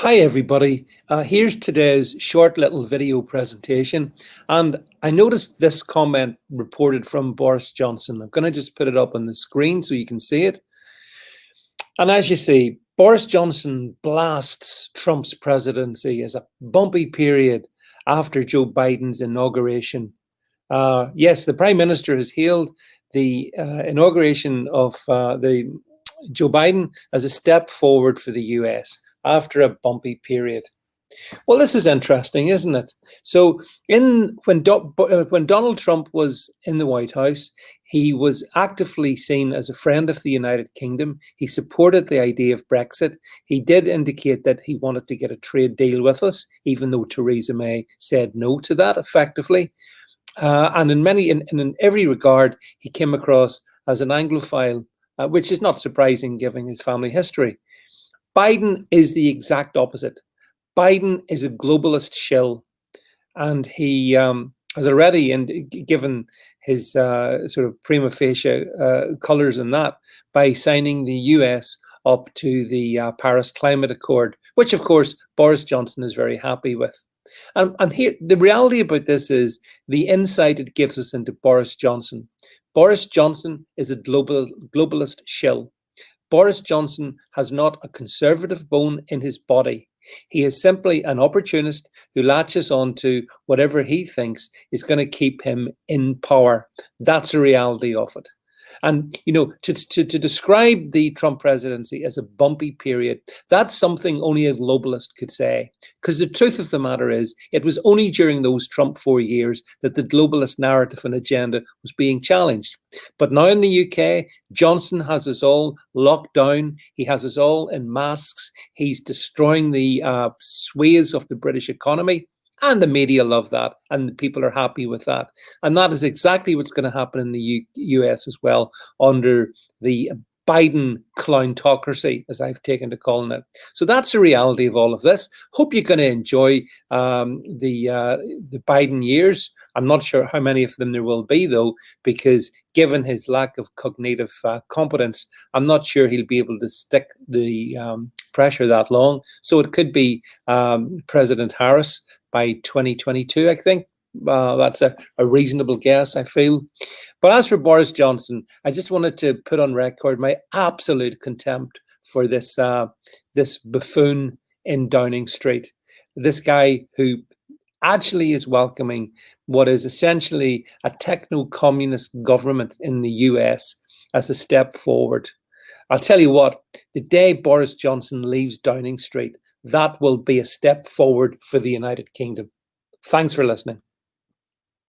Hi everybody, here's today's short little video presentation, and I noticed this comment reported from Boris Johnson. I'm going to just put it up on the screen so you can see it. And as you see, Boris Johnson blasts Trump's presidency as a bumpy period after Joe Biden's inauguration. Yes, the Prime Minister has hailed the inauguration of the Joe Biden as a step forward for the US after a bumpy period. Well, this is interesting, isn't it? So, when Donald Trump was in the White House, he was actively seen as a friend of the United Kingdom. He supported the idea of Brexit. He did indicate that he wanted to get a trade deal with us, even though Theresa May said no to that effectively. And in every regard, he came across as an Anglophile, which is not surprising given his family history. Biden is the exact opposite. Biden is a globalist shill, and he has already given his sort of prima facie colours in that by signing the US up to the Paris Climate Accord, which of course Boris Johnson is very happy with. And here, the reality about this is the insight it gives us into Boris Johnson. Boris Johnson is a globalist shill. Boris Johnson has not a conservative bone in his body. He is simply an opportunist who latches on to whatever he thinks is going to keep him in power. That's the reality of it. And, you know, to describe the Trump presidency as a bumpy period, that's something only a globalist could say. Because the truth of the matter is, it was only during those Trump 4 years that the globalist narrative and agenda was being challenged. But now in the UK, Johnson has us all locked down. He has us all in masks. He's destroying the swathes of the British economy. And the media love that, and the people are happy with that. And that is exactly what's going to happen in the US as well under the Biden clowntocracy, as I've taken to calling it. So that's the reality of all of this. Hope you're going to enjoy the Biden years. I'm not sure how many of them there will be, though, because given his lack of cognitive competence, I'm not sure he'll be able to stick the pressure that long. So it could be President Harris by 2022, I think. That's a reasonable guess, I feel. But as for Boris Johnson, I just wanted to put on record my absolute contempt for this buffoon in Downing Street. This guy who actually is welcoming what is essentially a techno-communist government in the US as a step forward. I'll tell you what, the day Boris Johnson leaves Downing Street, that will be a step forward for the United Kingdom. Thanks for listening.